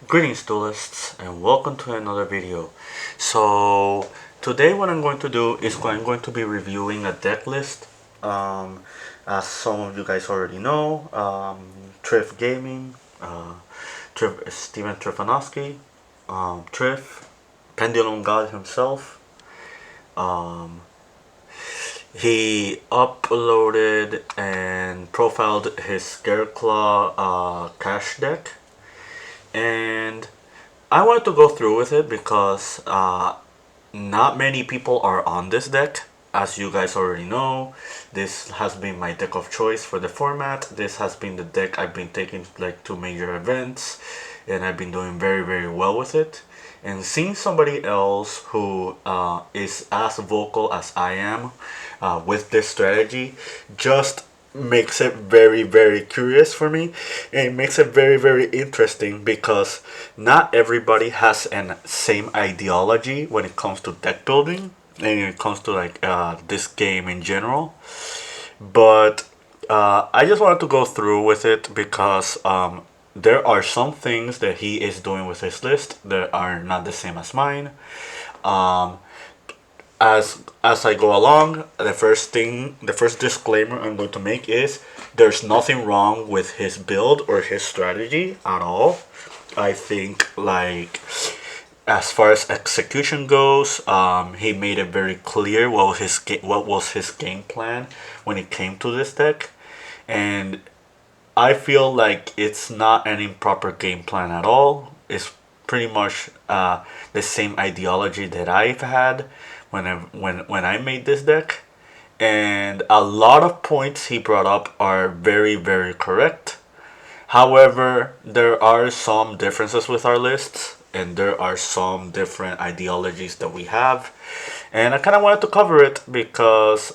Greetings duelists and welcome to another video. So today what I'm going to do is I'm going to be reviewing a deck list. As some of you guys already know, Trif Gaming, Steven Trifanowski, Trif, Pendulum God himself. He uploaded and profiled his Scareclaw cash deck, and I wanted to go through with it because not many people are on this deck. As you guys already know, this has been my deck of choice for the format. This has been the deck I've been taking like to major events, and I've been doing very well with it. And seeing somebody else who is as vocal as I am with this strategy just makes it very curious for me, and it makes it very interesting because not everybody has an same ideology when it comes to deck building and when it comes to like this game in general. But I just wanted to go through with it because there are some things that he is doing with his list that are not the same as mine. um, as I go along, the first disclaimer I'm going to make is there's nothing wrong with his build or his strategy at all. I think like as far as execution goes, he made it very clear what was his game plan when it came to this deck, and I feel like it's not an improper game plan at all. It's pretty much the same ideology that I've had when I made this deck, and a lot of points he brought up are very correct. However, there are some differences with our lists, and there are some different ideologies that we have, and I kind of wanted to cover it because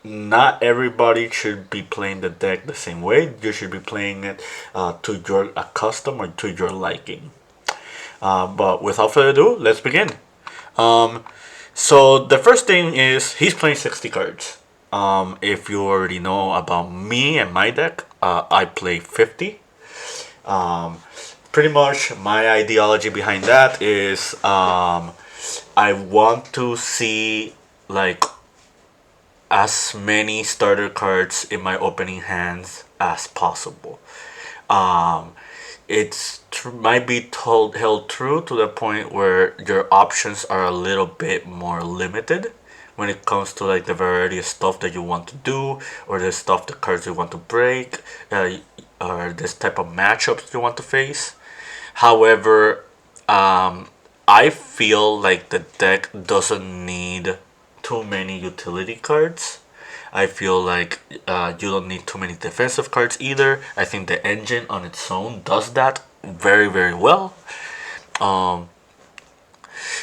not everybody should be playing the deck the same way. You should be playing it to your custom or to your liking. But without further ado, let's begin. So the first thing is he's playing 60 cards. If you already know about me and my deck, I play 50. Pretty much my ideology behind that is I want to see like as many starter cards in my opening hands as possible. Might be held true to the point where your options are a little bit more limited when it comes to like the variety of stuff that you want to do, or the cards you want to break, or this type of matchups you want to face. However, I feel like the deck doesn't need too many utility cards. I feel like you don't need too many defensive cards either. I think the engine on its own does that very well.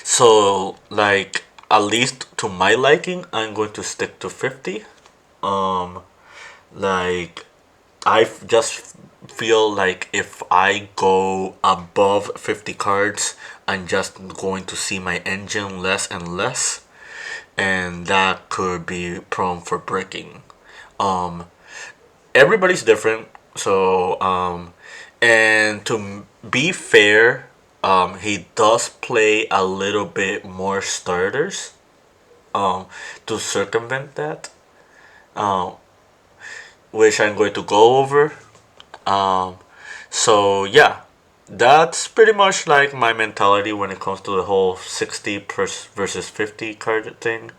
So like at least to my liking, I'm going to stick to 50. Like I just feel like if I go above 50 cards, I'm just going to see my engine less and less, and that could be prone for breaking. Everybody's different, so and to be fair, he does play a little bit more starters to circumvent that, um, which I'm going to go over. Um, so yeah, that's pretty much like my mentality when it comes to the whole 60 versus 50 card thing.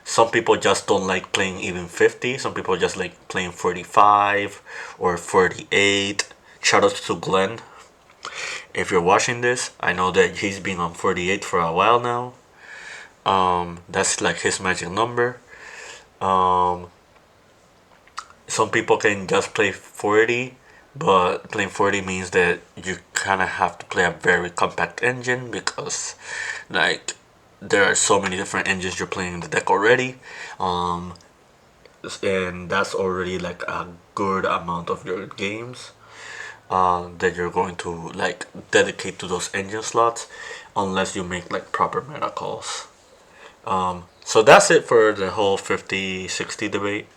Some people just don't like playing even 50. Some people just like playing 45 or 48. Shout out to Glenn. If you're watching this, I know that he's been on 48 for a while now. That's like his magic number. Um, some people can just play 40, but playing 40 means that you kind of have to play a very compact engine because like there are so many different engines you're playing in the deck already, um, and that's already like a good amount of your games that you're going to like dedicate to those engine slots unless you make like proper meta calls. So that's it for the whole 50-60 debate.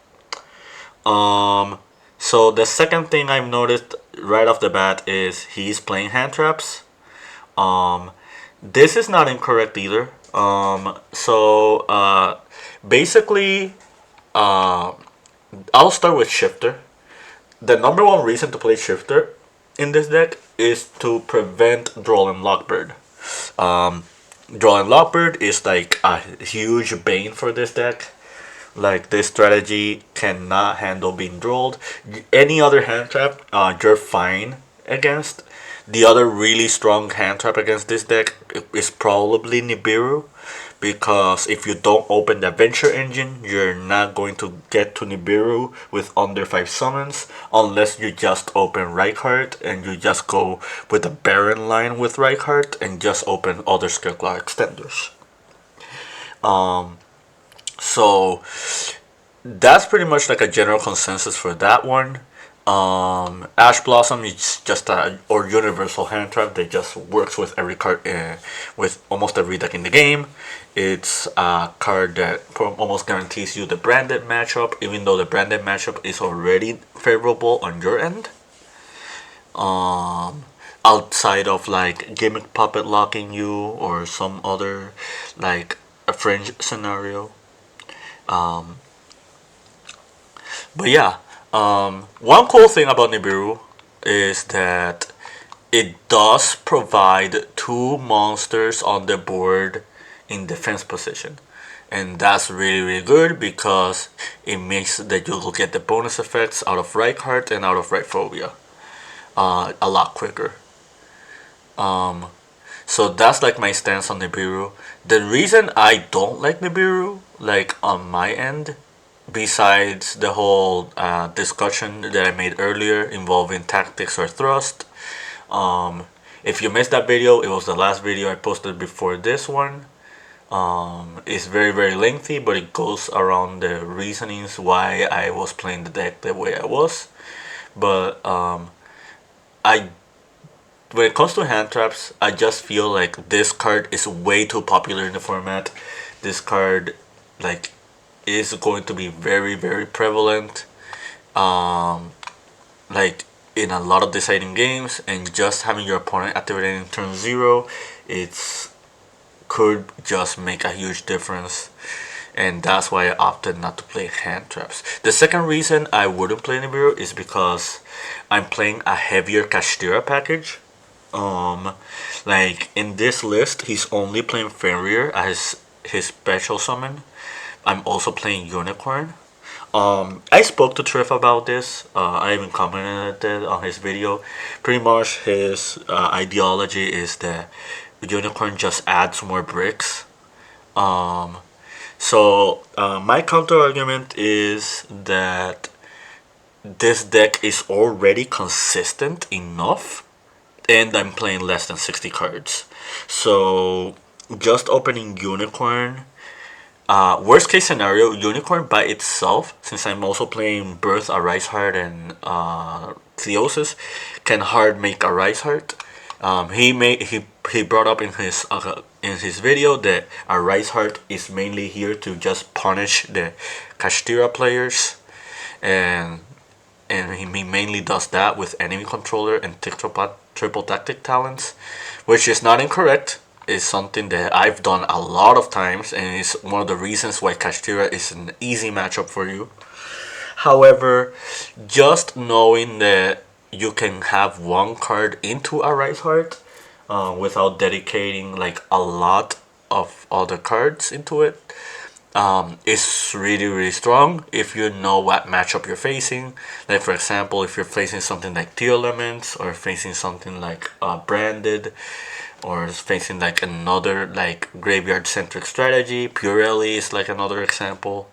So the second thing I've noticed right off the bat is he's playing hand traps. Um, this is not incorrect either. Basically, uh, I'll start with Shifter. The number one reason to play Shifter in this deck is to prevent Droll and Lockbird. Um, Droll and Lockbird is like a huge bane for this deck. Like this strategy cannot handle being drolled. Any other hand trap, you're fine against. The other really strong hand trap against this deck is probably Nibiru, because if you don't open the adventure engine, you're not going to get to Nibiru with under 5 summons unless you just open Reichart and you just go with the Baron line with Reichart and just open other Scareclaw extenders. So that's pretty much like a general consensus for that one. Ash Blossom is just a or universal hand trap that just works with every card, with almost every deck in the game. It's a card that almost guarantees you the branded matchup, even though the branded matchup is already favorable on your end. Outside of like gimmick puppet locking you or some other like a fringe scenario. Um, but yeah, one cool thing about Nibiru is that it does provide 2 monsters on the board in defense position. And that's really, really good because it makes that you'll get the bonus effects out of Reichart and out of Reichphobia a lot quicker. So that's like my stance on Nibiru. The reason I don't like Nibiru, like on my end, besides the whole discussion that I made earlier involving tactics or thrust, if you missed that video, it was the last video I posted before this one. It's very, very lengthy, but it goes around the reasonings why I was playing the deck the way I was. But I when it comes to hand traps, I just feel like this card is way too popular in the format. This card, like, is going to be very, very prevalent, like in a lot of deciding games. And just having your opponent activated in turn 0, it's could just make a huge difference. And that's why I opted not to play hand traps. The second reason I wouldn't play Nibiru is because I'm playing a heavier Kashtira package. Like in this list, he's only playing Fenrir as his special summon. I'm also playing Unicorn. I spoke to Trif about this. I even commented on his video. Pretty much his ideology is that Unicorn just adds more bricks. My counter argument is that this deck is already consistent enough, and I'm playing less than 60 cards. So just opening Unicorn, worst case scenario, Unicorn by itself, since I'm also playing Birth, Arise Heart, and Theosis, can hard make Arise Heart. He brought up in his video that Arise Heart is mainly here to just punish the Kashtira players, and he mainly does that with enemy controller and triple tactic talents, which is not incorrect. It's something that I've done a lot of times, and it's one of the reasons why Kashtira is an easy matchup for you. However, just knowing that you can have one card into a Rise Heart without dedicating like a lot of other cards into it is really, really strong if you know what matchup you're facing. Like for example, if you're facing something like Elements, or facing something like Branded, or facing like another like graveyard centric strategy. Purelli is like another example.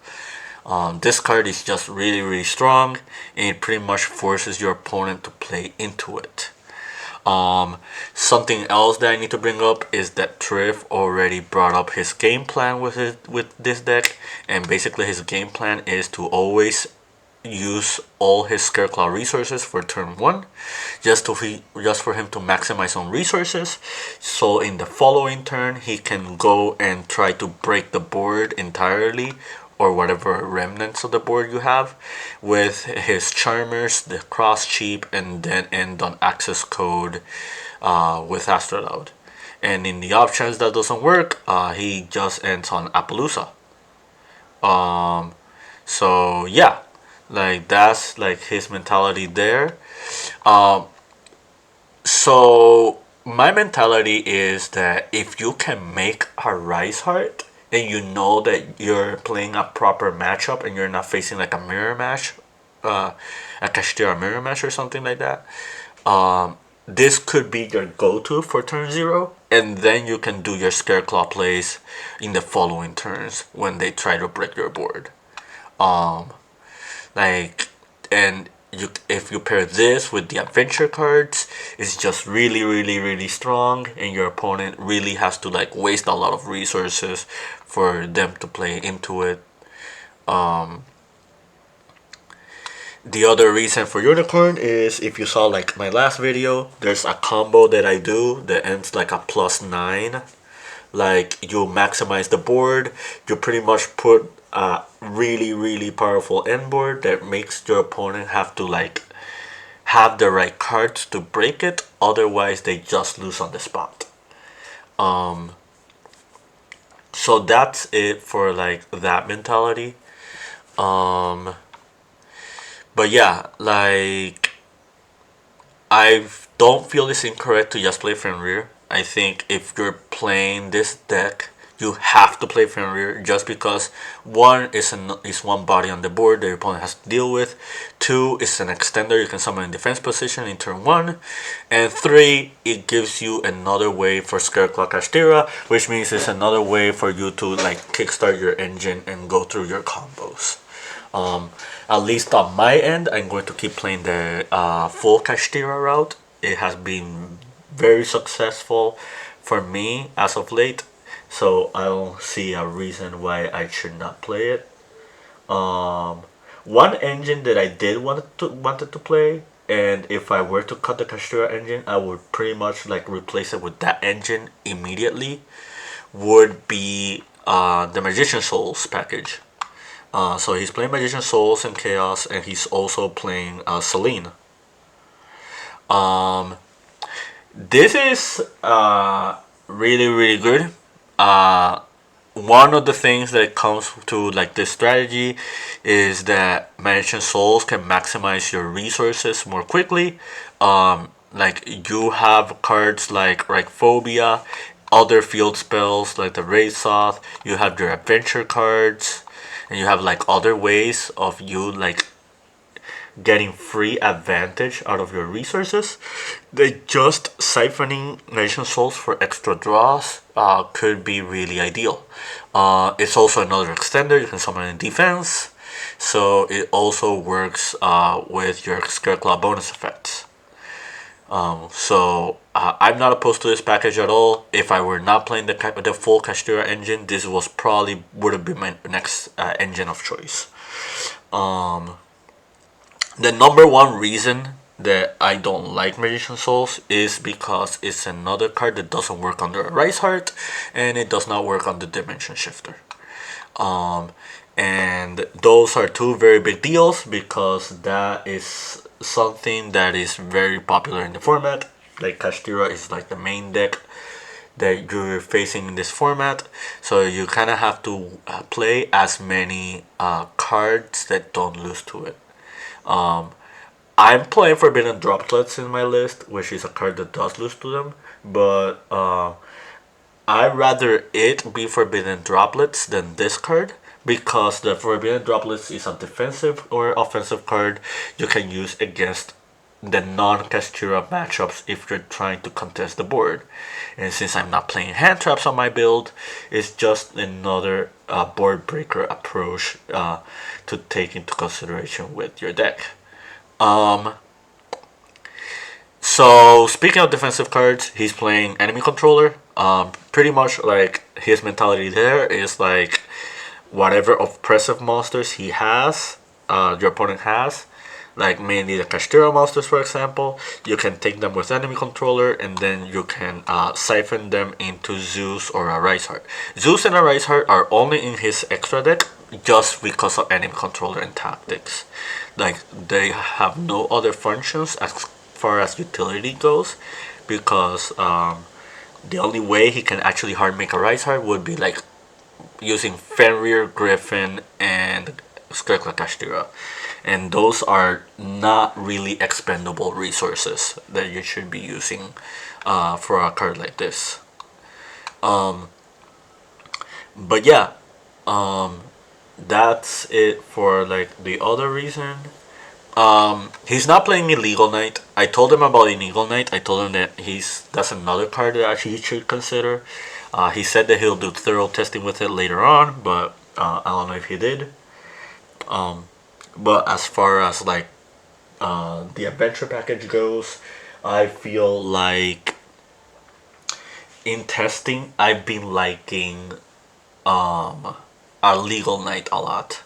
This card is just really, really strong, and it pretty much forces your opponent to play into it. Something else that I need to bring up is that Trif already brought up his game plan with this deck, and basically his game plan is to always use all his Scareclaw resources for turn 1, just for him to maximize on resources, so in the following turn he can go and try to break the board entirely or whatever remnants of the board you have with his Charmers, the Cross Cheap, and then end on access code with Astrolaud. And in the off chance that doesn't work, he just ends on Appaloosa. So yeah, like that's like his mentality there. Um, so my mentality is that if you can make a Rise Heart and you know that you're playing a proper matchup and you're not facing like a mirror match, a Kashtira mirror match or something like that, this could be your go-to for turn 0, and then you can do your Scareclaw plays in the following turns when they try to break your board. Like, and you, if you pair this with the adventure cards, it's just really, really, really strong, and your opponent really has to like waste a lot of resources for them to play into it. The other reason for Unicorn is if you saw like my last video, there's a combo that I do that ends like a +9. Like you maximize the board, you pretty much put a really, really powerful end board that makes your opponent have to like have the right cards to break it, otherwise they just lose on the spot. So that's it for like that mentality. But yeah, like I don't feel it's incorrect to just play Fenrir. I think if you're playing this deck, you have to play Fenrir just because one is one body on the board that your opponent has to deal with. Two is an extender you can summon in defense position in turn 1. And 3, it gives you another way for Scareclaw Kashtira, which means it's another way for you to like kickstart your engine and go through your combos. At least on my end, I'm going to keep playing the full Kashtira route. It has been very successful for me as of late, so I don't see a reason why I should not play it. One engine that I did wanted to play, and if I were to cut the Kashtira engine, I would pretty much like replace it with that engine immediately, would be the Magician Souls package. So he's playing Magician Souls and Chaos, and he's also playing Selene. This is really, really good. One of the things that comes to like this strategy is that Magician Souls can maximize your resources more quickly. Like you have cards like Phobia, other field spells like the Wraithoth, you have your adventure cards, and you have like other ways of you like getting free advantage out of your resources. They just siphoning Nation Souls for extra draws could be really ideal. It's also another extender you can summon in defense, so it also works with your Scareclaw bonus effects. So I'm not opposed to this package at all. If I were not playing the full Kashtira engine, this was probably would have been my next engine of choice. The number one reason that I don't like Magician Souls is because it's another card that doesn't work under a Rise Heart, and it does not work on the Dimension Shifter. And those are two very big deals because that is something that is very popular in the format. Like Kashtira is like the main deck that you're facing in this format, so you kind of have to play as many cards that don't lose to it. I'm playing Forbidden Droplets in my list, which is a card that does lose to them, but I'd rather it be Forbidden Droplets than this card, because the Forbidden Droplets is a defensive or offensive card you can use against the non-Kashtira matchups if you're trying to contest the board. And since I'm not playing hand traps on my build, it's just another board breaker approach to take into consideration with your deck. So speaking of defensive cards, he's playing Enemy Controller. Pretty much like his mentality there is like whatever oppressive monsters he has, your opponent has, like mainly the Kashtira monsters for example, you can take them with Enemy Controller and then you can siphon them into Zeus or a Rise Heart. Zeus and a Rise Heart are only in his extra deck, just because of enemy controller and tactics. Like they have no other functions as far as utility goes, because the only way he can actually hard make a rise hard would be like using Fenrir, Griffin, and Scareclaw Kashtira. And those are not really expendable resources that you should be using for a card like this. But yeah, that's it for like the other reason. He's not playing Illegal Knight. I told him about Illegal Knight. I told him that that's another card that actually he should consider. He said that he'll do thorough testing with it later on, but I don't know if he did. But as far as like the adventure package goes, I feel like in testing I've been liking a Legal Knight a lot.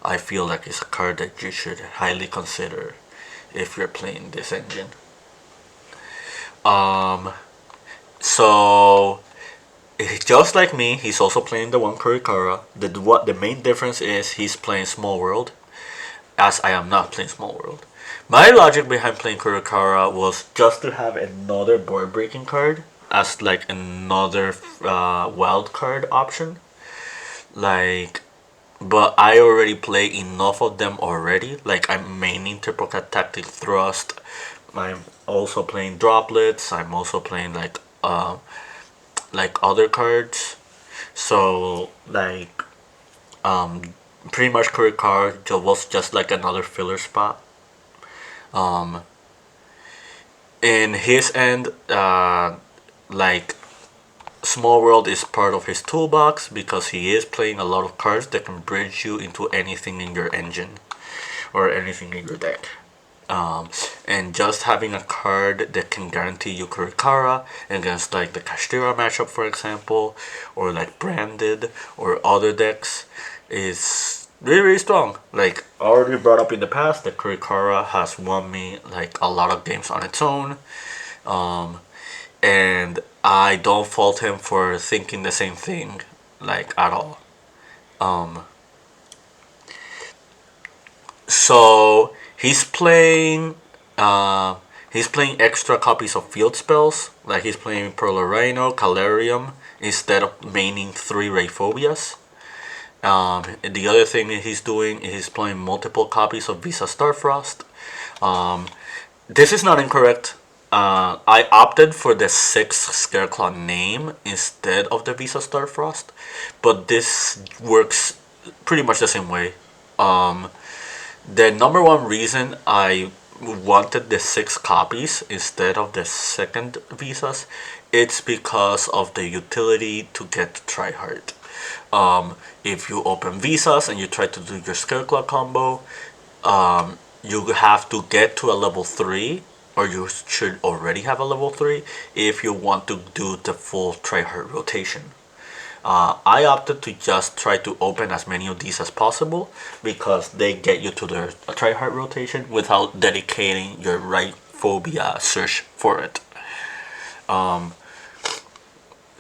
I feel like it's a card that you should highly consider if you're playing this engine. So just like me, he's also playing the one Kurikara. The main difference is he's playing Small World, as I am not playing Small World. My logic behind playing Kurikara was just to have another board breaking card as like another wild card option. Like, but I already play enough of them already. Like I'm maining Triple Tactic Thrust. I'm also playing Droplets. I'm also playing like other cards. So like pretty much Kurikara was just like another filler spot. In his end, like Small World is part of his toolbox because he is playing a lot of cards that can bridge you into anything in your engine or anything in your deck. And just having a card that can guarantee you Kurikara against like the Kashtira matchup, for example, or like Branded or other decks is really, really strong. Like already brought up in the past, that Kurikara has won me like a lot of games on its own. And I don't fault him for thinking the same thing, like at all. So he's playing extra copies of field spells, like he's playing Perlorino, Calarium instead of maining 3 Rayphobias. The other thing that he's doing is he's playing multiple copies of Visa Starfrost. This is not incorrect. I opted for the 6 Scareclaw name instead of the Visa Starfrost, but this works pretty much the same way. The number one reason I wanted the 6 copies instead of the second visas, it's because of the utility to get tryhard. If you open visas and you try to do your Scareclaw combo, you have to get to a level 3, or you should already have a level 3 if you want to do the full tryhard rotation. I opted to just try to open as many of these as possible because they get you to the tryhard rotation without dedicating your right phobia search for it.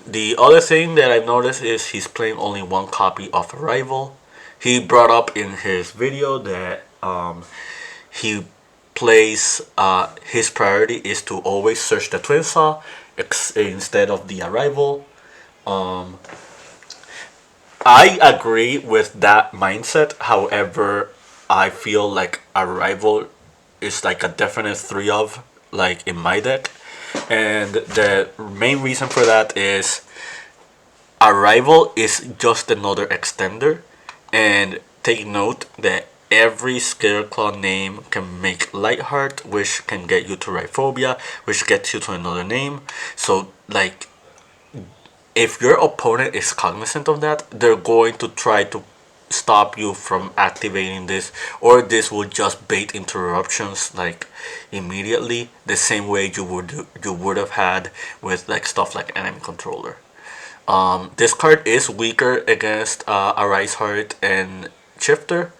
The other thing that I've noticed is he's playing only 1 copy of Arrival. He brought up in his video that he plays, his priority is to always search the Twin Saw instead of the Arrival. I agree with that mindset. However, I feel like Arrival is like a definite 3 of, like in my deck. And the main reason for that is Arrival is just another extender. And take note that every Scareclaw name can make Lightheart, which can get you to Rhyphobia, which gets you to another name. So like, if your opponent is cognizant of that, they're going to try to stop you from activating this, or this will just bait interruptions like immediately, the same way you would have had with like stuff like enemy controller. This card is weaker against Arise Heart and Shifter.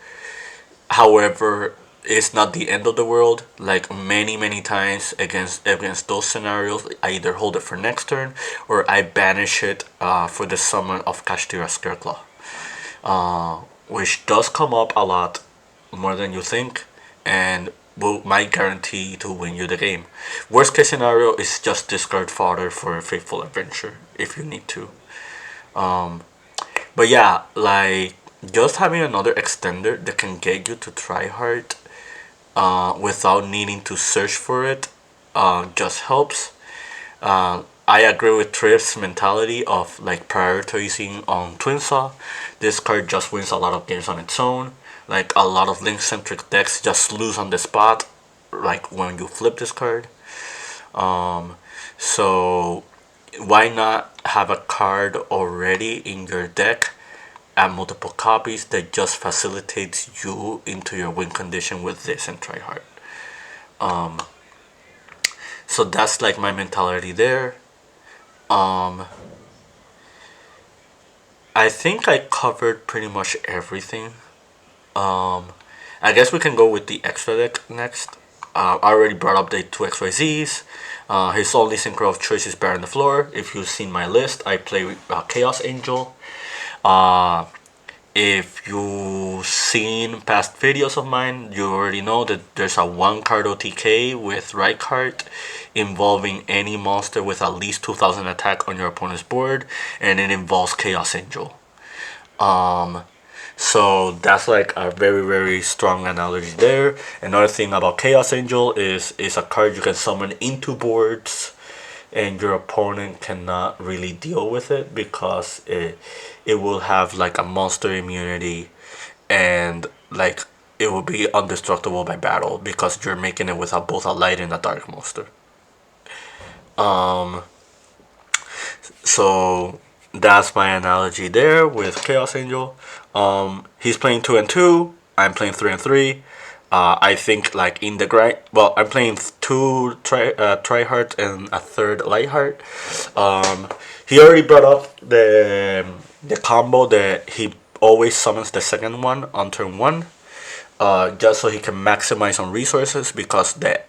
However, it's not the end of the world. Like many times against those scenarios, I either hold it for next turn or I banish it for the summon of Kashtira Scareclaw. which does come up a lot more than you think, and might guarantee to win you the game. Worst case scenario is just discard fodder for a faithful adventure if you need to. But yeah, like just having another extender that can get you to try hard without needing to search for it just helps. I agree with Trif's mentality of like prioritizing on Twin Saw. This card just wins a lot of games on its own. Like a lot of link centric decks just lose on the spot, like when you flip this card. So why not have a card already in your deck at multiple copies that just facilitates you into your win condition with this and try hard. So that's like my mentality there. I think I covered pretty much everything. I guess we can go with the extra deck next. I already brought up the two XYZs. His only synchro of choice is Bear on the Floor. If you've seen my list, I play Chaos Angel. If you've seen past videos of mine, you already know that there's a one card OTK with Reinhardt involving any monster with at least 2000 attack on your opponent's board, and it involves Chaos Angel. So that's like a very very strong analogy there. Another thing about Chaos Angel is a card you can summon into boards and your opponent cannot really deal with it because it will have like a monster immunity and like it will be indestructible by battle because you're making it with both a light and a dark monster. So that's my analogy there with Chaos Angel. He's playing 2 and 2. I'm playing 3 and 3. I think like in the grind. Well, I'm playing two try heart and a third light heart. He already brought up the combo that he always summons the second one on turn 1. Just so he can maximize on resources because the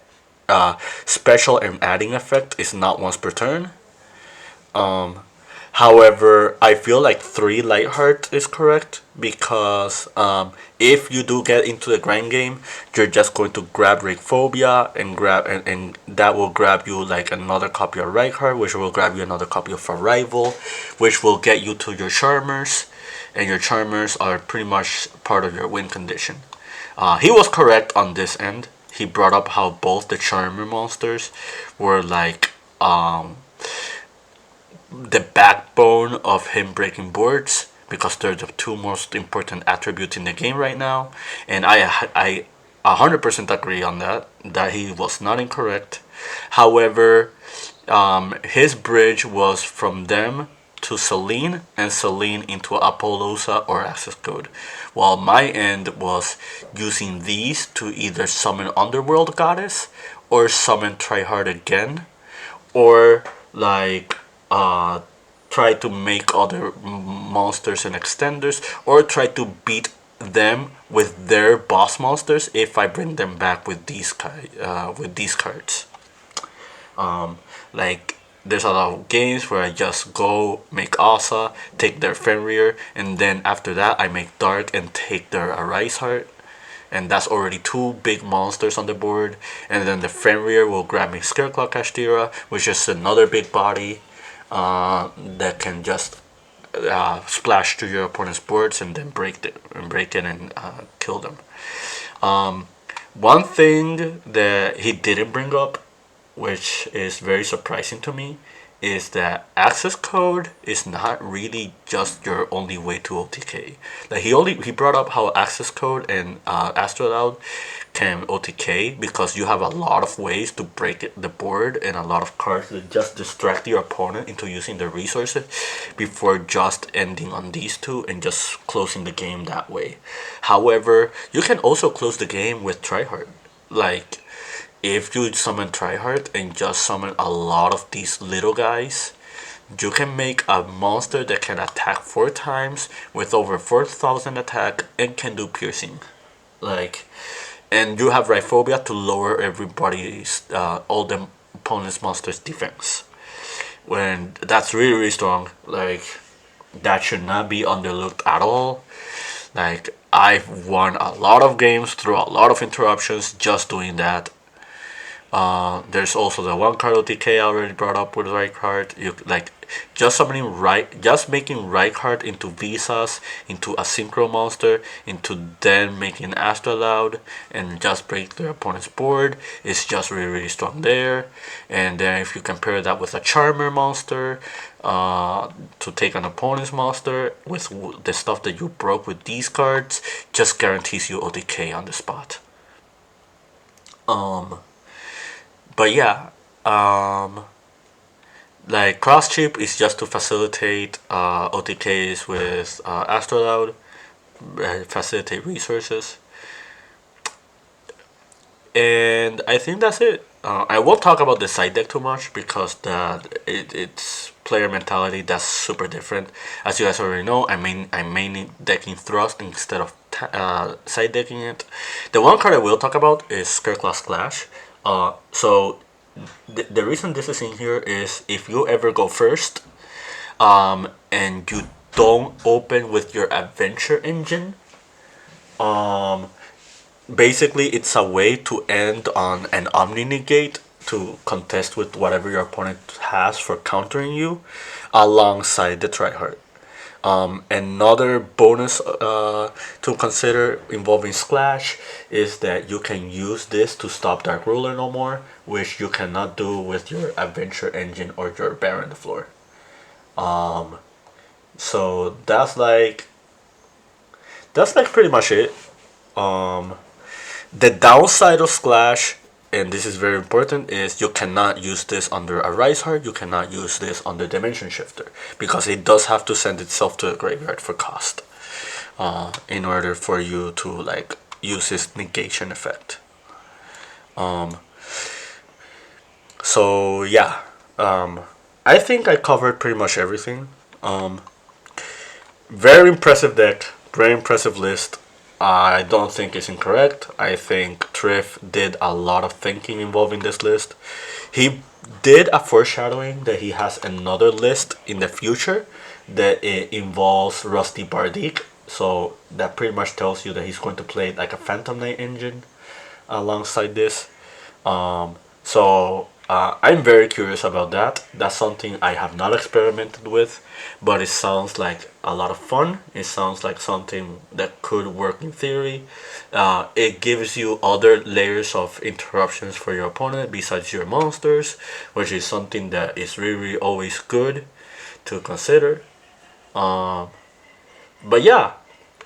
special and adding effect is not once per turn. However, I feel like 3 Lightheart is correct because if you do get into the grind game, you're just going to grab Phobia and and that will grab you like another copy of Reinhardt, which will grab you another copy of Arrival, which will get you to your Charmers, and your Charmers are pretty much part of your win condition. He was correct on this end. He brought up how both the Charmer monsters were like the backbone of him breaking boards because they're the two most important attributes in the game right now, and I 100% agree on that he was not incorrect. However, his bridge was from them to Selene and Selene into Apollousa or Access Code, while my end was using these to either summon Underworld Goddess or summon Tryhard again, or like try to make other monsters and extenders, or try to beat them with their boss monsters if I bring them back with these cards. Like there's a lot of games where I just go make Asa, take their Fenrir, and then after that I make Dark and take their Arise Heart. And that's already 2 big monsters on the board. And then the Fenrir will grab me Scareclaw Kashtira, which is another big body that can just splash to your opponent's boards and then break it and kill them. One thing that he didn't bring up, which is very surprising to me, is that access code is not really just your only way to OTK. Like he brought up how access code and Astrolaud can OTK because you have a lot of ways to break the board and a lot of cards that just distract your opponent into using the resources before just ending on these 2 and just closing the game that way. However, you can also close the game with Tryhard. Like if you summon Tryhard and just summon a lot of these little guys, you can make a monster that can attack 4 times with over 4000 attack and can do piercing. Like, and you have Rhyphobia to lower everybody's all the opponent's monsters defense. When that's really really strong. Like that should not be underlooked at all. Like, I've won a lot of games through a lot of interruptions just doing that. There's also the one card OTK I already brought up with Reinhardt. You like just making Reinhardt into Visas, into a synchro monster, into then making Astraloud and just break their opponent's board is just really strong there. And then if you compare that with a Charmer monster, to take an opponent's monster with the stuff that you broke with these cards, just guarantees you OTK on the spot. But yeah, like cross chip is just to facilitate OTKs with Astroloud, facilitate resources, and I think that's it. I won't talk about the side deck too much because it's player mentality that's super different. As you guys already know, I'm mainly decking Thrust instead of side decking it. The one card I will talk about is Scareclaw Splash. So the reason this is in here is if you ever go first, and you don't open with your adventure engine, basically it's a way to end on an Omni Negate to contest with whatever your opponent has for countering you, alongside the Tryhard. Another bonus to consider involving Splash is that you can use this to stop Dark Ruler no more, which you cannot do with your Adventure Engine or your Baron the Floor. So that's like pretty much it. The downside of Splash, and this is very important, is you cannot use this under a Rise Heart, you cannot use this under Dimension Shifter, because it does have to send itself to the graveyard for cost, in order for you to like use this negation effect. So yeah, I think I covered pretty much everything. Very impressive deck, very impressive list. I don't think it's incorrect. I think Trif did a lot of thinking involving this list. He did a foreshadowing that he has another list in the future that it involves Rusty Bardic. So that pretty much tells you that he's going to play like a Phantom Knight engine alongside this. So I'm very curious about that. That's something I have not experimented with, but it sounds like a lot of fun. It sounds like something that could work in theory. It gives you other layers of interruptions for your opponent besides your monsters, which is something that is really always good to consider. But yeah,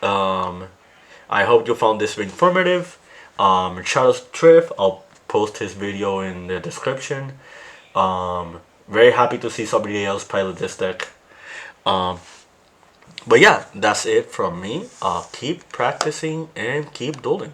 I hope you found this informative. Shout out to Trif. I'll post his video in the description. Very happy to see somebody else pilot this deck. But yeah, that's it from me. Keep practicing and keep dueling.